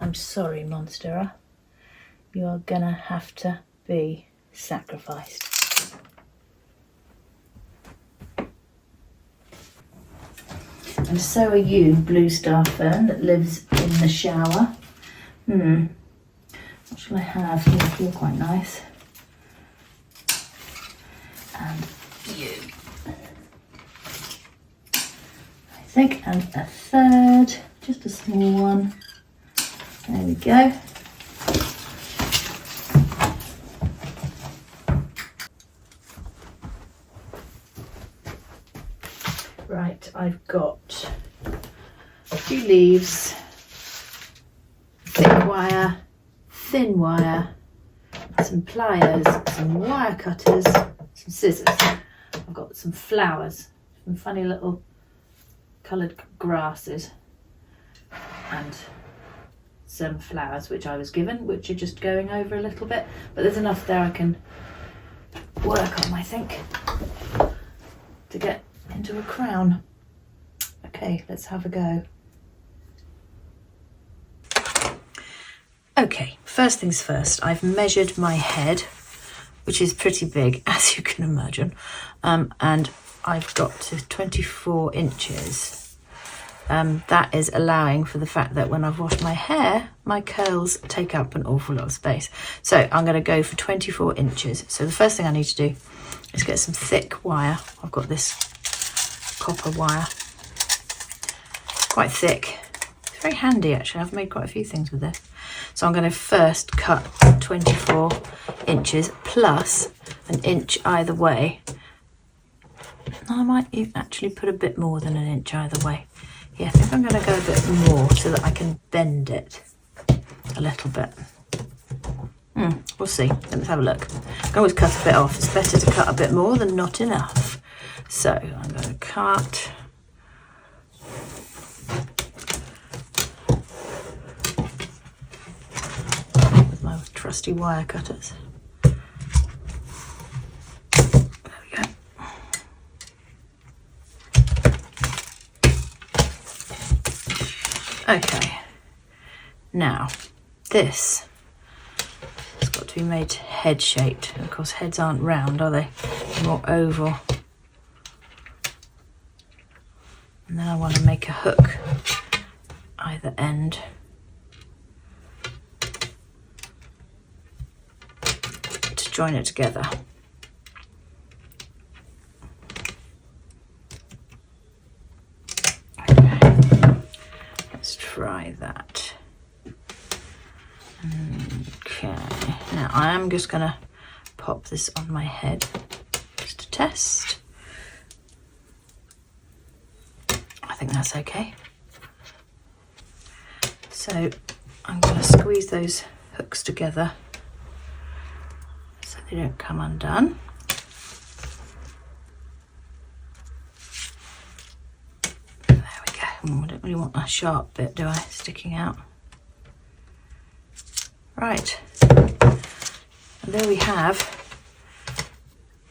I'm sorry, Monstera. You are gonna have to be sacrificed. And so are you, blue star fern that lives in the shower. What shall I have? You feel quite nice. And you. I think, and a third, just a small one. There we go. Right, I've got a few leaves, thick wire, thin wire, some pliers, some wire cutters, some scissors. I've got some flowers, some funny little coloured grasses, and some flowers which I was given, which are just going over a little bit, but there's enough there I can work on, I think, to get into a crown. Okay, let's have a go. Okay, first things first, I've measured my head, which is pretty big, as you can imagine, and I've got to 24 inches. That is allowing for the fact that when I've washed my hair, my curls take up an awful lot of space. So I'm going to go for 24 inches. So the first thing I need to do is get some thick wire. I've got this copper wire, quite thick. It's very handy actually. I've made quite a few things with this. So I'm going to first cut 24 inches plus an inch either way. I might actually put a bit more than an inch either way. Yeah, I think I'm going to go a bit more so that I can bend it a little bit. We'll see. Let's have a look. I can always cut a bit off. It's better to cut a bit more than not enough. So I'm going to cut. With my trusty wire cutters. There we go. Okay, now this has got to be made head shaped. And of course heads aren't round, are they? They're more oval. And then I want to make a hook either end. To join it together. Try that. Okay, now I am just going to pop this on my head just to test. I think that's okay. So I'm going to squeeze those hooks together so they don't come undone. I don't really want a sharp bit, do I, sticking out? Right, and there we have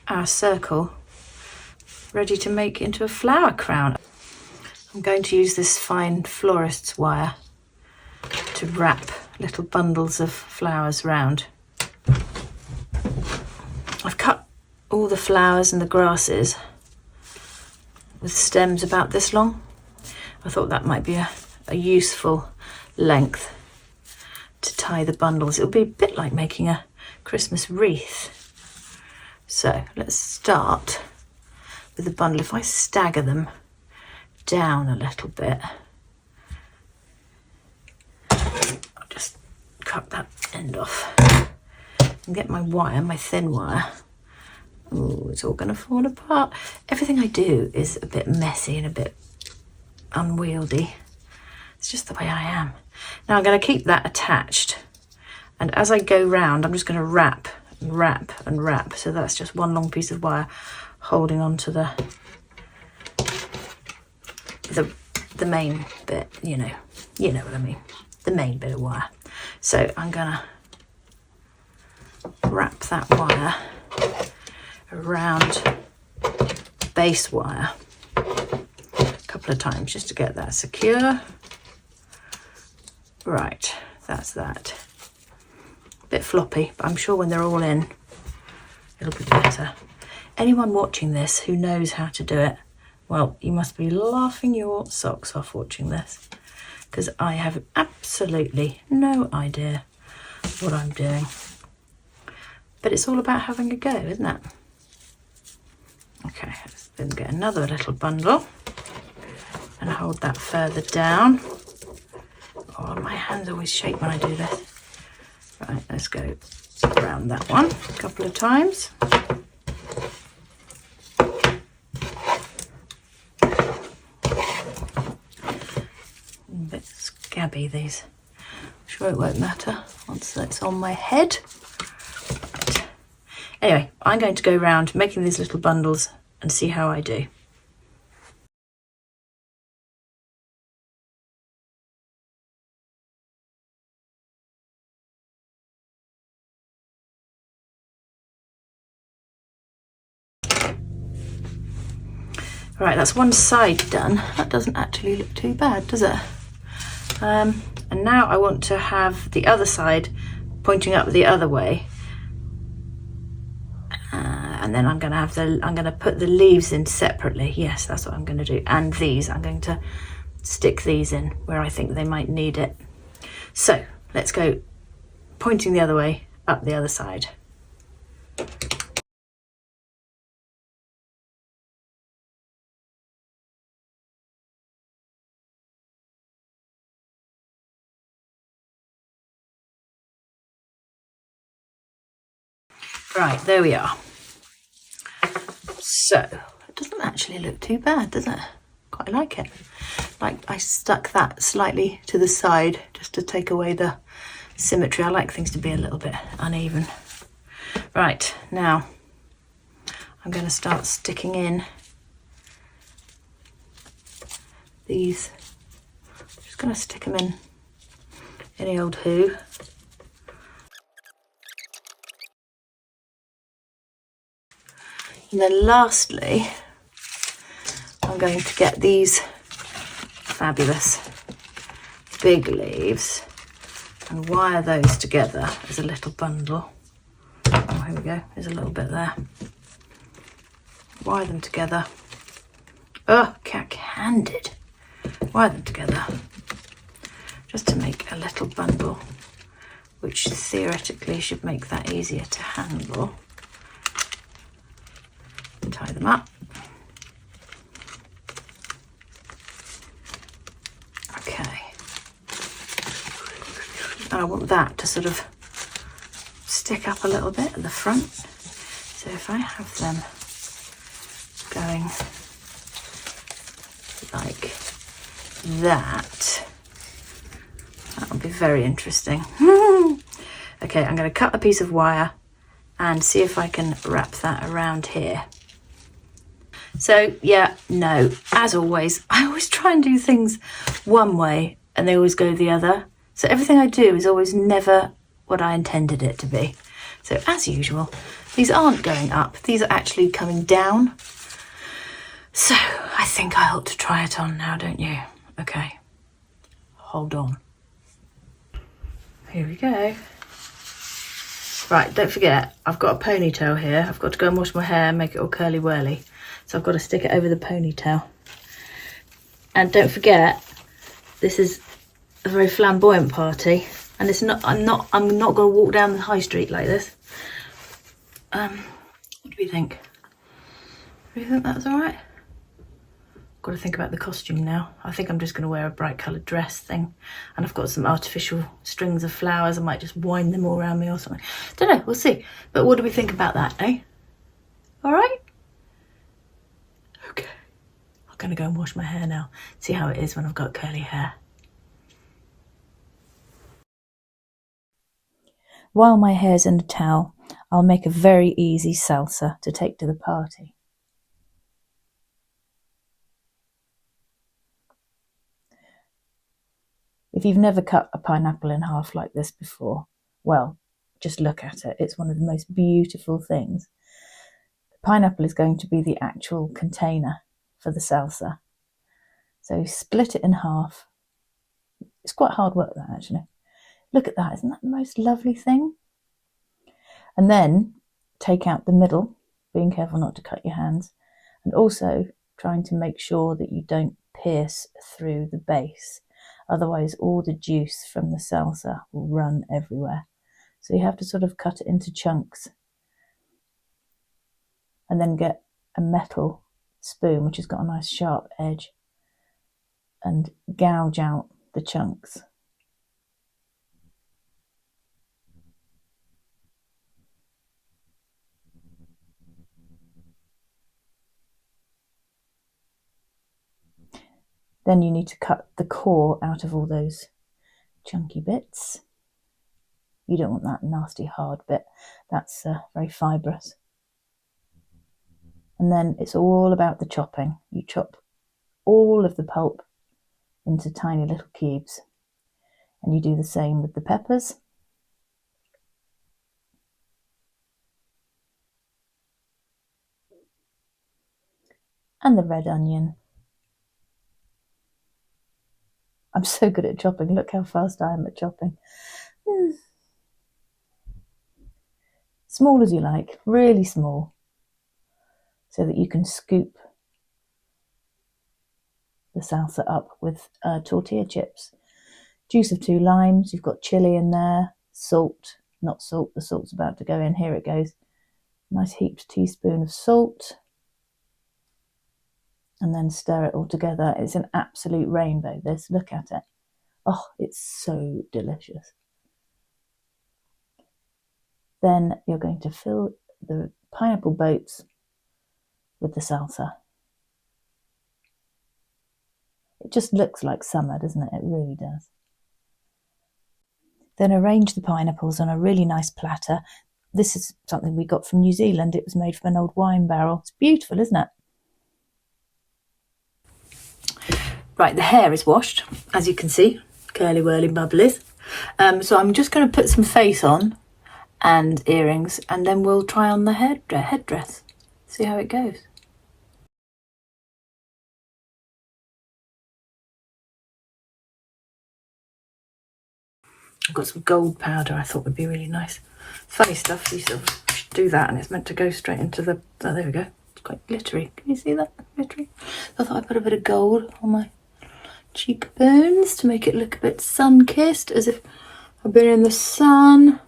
our circle ready to make into a flower crown. I'm going to use this fine florist's wire to wrap little bundles of flowers round. I've cut all the flowers and the grasses with stems about this long. I thought that might be a useful length to tie the bundles. It'll be a bit like making a Christmas wreath. So let's start with the bundle. If I stagger them down a little bit, I'll just cut that end off and get my wire, my thin wire. Oh, it's all going to fall apart. Everything I do is a bit messy and a bit unwieldy. It's just the way I am. Now I'm going to keep that attached, and as I go round I'm just going to wrap and wrap and wrap, so that's just one long piece of wire holding on to the main bit, you know what I mean, the main bit of wire. So I'm going to wrap that wire around base wire couple of times just to get that secure. Right, that's that. A bit floppy, but I'm sure when they're all in, it'll be better. Anyone watching this who knows how to do it, well, you must be laughing your socks off watching this, because I have absolutely no idea what I'm doing. But it's all about having a go, isn't it? Okay, let's then get another little bundle and hold that further down. Oh, my hands always shake when I do this. Right, let's go around that one a couple of times. A bit scabby, these. I'm sure it won't matter once that's on my head. Right. Anyway, I'm going to go around making these little bundles and see how I do. Right, that's one side done. That doesn't actually look too bad, does it? And now I want to have the other side pointing up the other way. And then I'm going to put the leaves in separately. Yes, that's what I'm going to do. And these, I'm going to stick these in where I think they might need it. So let's go pointing the other way, up the other side. Right, there we are. So it doesn't actually look too bad, does it? Quite like it. Like I stuck that slightly to the side just to take away the symmetry. I like things to be a little bit uneven. Right, now I'm going to start sticking in these. Just going to stick them in any old who. And then lastly, I'm going to get these fabulous big leaves and wire those together as a little bundle. Oh, here we go, there's a little bit there. Wire them together. Oh, cack-handed. Wire them together just to make a little bundle, which theoretically should make that easier to handle. Tie them up. Okay. And I want that to sort of stick up a little bit at the front. So if I have them going like that, that'll be very interesting. Okay, I'm going to cut a piece of wire and see if I can wrap that around here. So yeah, no, as always, I always try and do things one way and they always go the other. So everything I do is always never what I intended it to be. So as usual, these aren't going up, these are actually coming down. So I think I ought to try it on now, don't you? Okay, hold on. Here we go. Right, don't forget, I've got a ponytail here. I've got to go and wash my hair and make it all curly-whirly. So I've got to stick it over the ponytail. And don't forget, this is a very flamboyant party. And it's not, I'm not going to walk down the high street like this. What do we think? Do you think that's all right? Got to think about the costume now. I think I'm just going to wear a bright coloured dress thing. And I've got some artificial strings of flowers. I might just wind them all around me or something. Don't know, we'll see. But what do we think about that, eh? All right? Okay. I'm going to go and wash my hair now. See how it is when I've got curly hair. While my hair's in a towel, I'll make a very easy salsa to take to the party. If you've never cut a pineapple in half like this before, well, just look at it. It's one of the most beautiful things. The pineapple is going to be the actual container for the salsa. So split it in half. It's quite hard work, that, actually. Look at that, isn't that the most lovely thing? And then take out the middle, being careful not to cut your hands, and also trying to make sure that you don't pierce through the base. Otherwise, all the juice from the salsa will run everywhere. So you have to sort of cut it into chunks and then get a metal spoon, which has got a nice sharp edge, and gouge out the chunks. Then you need to cut the core out of all those chunky bits. You don't want that nasty hard bit. That's very fibrous. And then it's all about the chopping. You chop all of the pulp into tiny little cubes. And you do the same with the peppers. And the red onion. I'm so good at chopping. Look how fast I am at chopping. Small as you like, really small, so that you can scoop the salsa up with tortilla chips. Juice of 2 limes, you've got chilli in there, salt, not salt, the salt's about to go in, here it goes. Nice heaped teaspoon of salt. And then stir it all together. It's an absolute rainbow, this. Look at it. Oh, it's so delicious. Then you're going to fill the pineapple boats with the salsa. It just looks like summer, doesn't it? It really does. Then arrange the pineapples on a really nice platter. This is something we got from New Zealand. It was made from an old wine barrel. It's beautiful, isn't it? Right, the hair is washed, as you can see, curly whirly bubblies. So I'm just going to put some face on and earrings, and then we'll try on the headdress, see how it goes. I've got some gold powder I thought would be really nice. Funny stuff, you sort of do that and it's meant to go straight into the, oh, there we go. It's quite glittery. Can you see that? Glittery. I thought I'd put a bit of gold on my cheekbones to make it look a bit sun-kissed, as if I've been in the sun,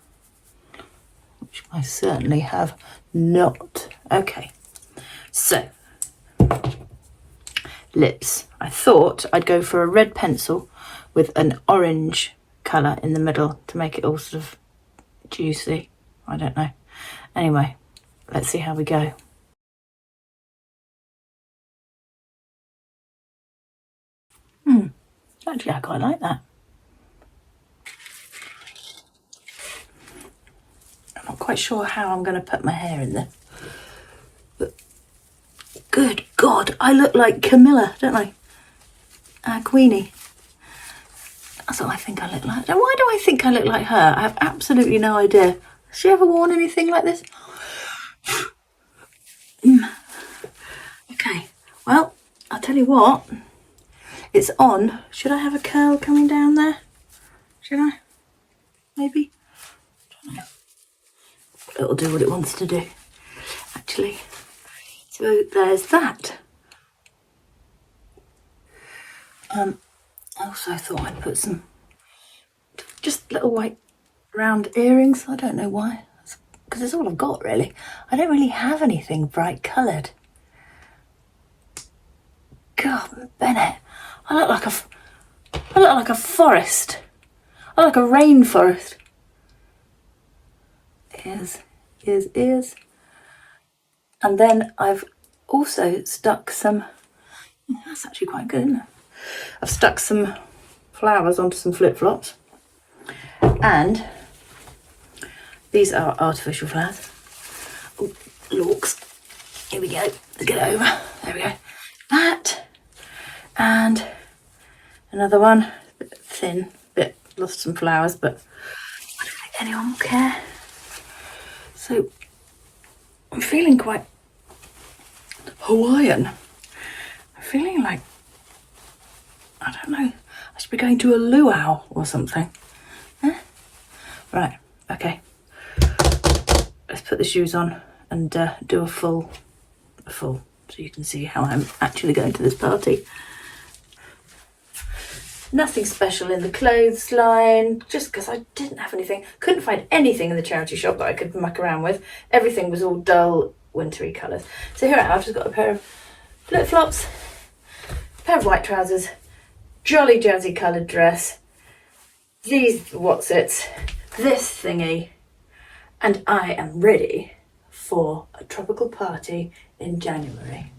which I certainly have not. Okay, so lips. I thought I'd go for a red pencil with an orange colour in the middle to make it all sort of juicy. I don't know. Anyway, let's see how we go. Actually, I quite like that. I'm not quite sure how I'm going to put my hair in there. But good God, I look like Camilla, don't I? Queenie. That's what I think I look like. Now, why do I think I look like her? I have absolutely no idea. Has she ever worn anything like this? Okay, well, I'll tell you what. It's on. Should I have a curl coming down there? Should I? Maybe? I don't know. It'll do what it wants to do, actually. So there's that. I also thought I'd put some just little white round earrings. I don't know why, because it's all I've got really. I don't really have anything bright coloured. God, Bennett, I look like a forest. I look like a rainforest. Ears. And then I've also stuck some, that's actually quite good, isn't it? I've stuck some flowers onto some flip-flops. And these are artificial flowers. Oh, lorks. Here we go. Let's get over. There we go. That. And another one. A bit thin. Bit lost some flowers, but I don't think anyone will care. So I'm feeling quite Hawaiian. I'm feeling like, I don't know, I should be going to a luau or something. Huh? Right, okay. Let's put the shoes on and do a full, so you can see how I'm actually going to this party. Nothing special in the clothes line, just because I didn't have anything. Couldn't find anything in the charity shop that I could muck around with. Everything was all dull, wintry colours. So here I have just got a pair of flip-flops, a pair of white trousers, jolly jazzy coloured dress, these what's-its, this thingy, and I am ready for a tropical party in January.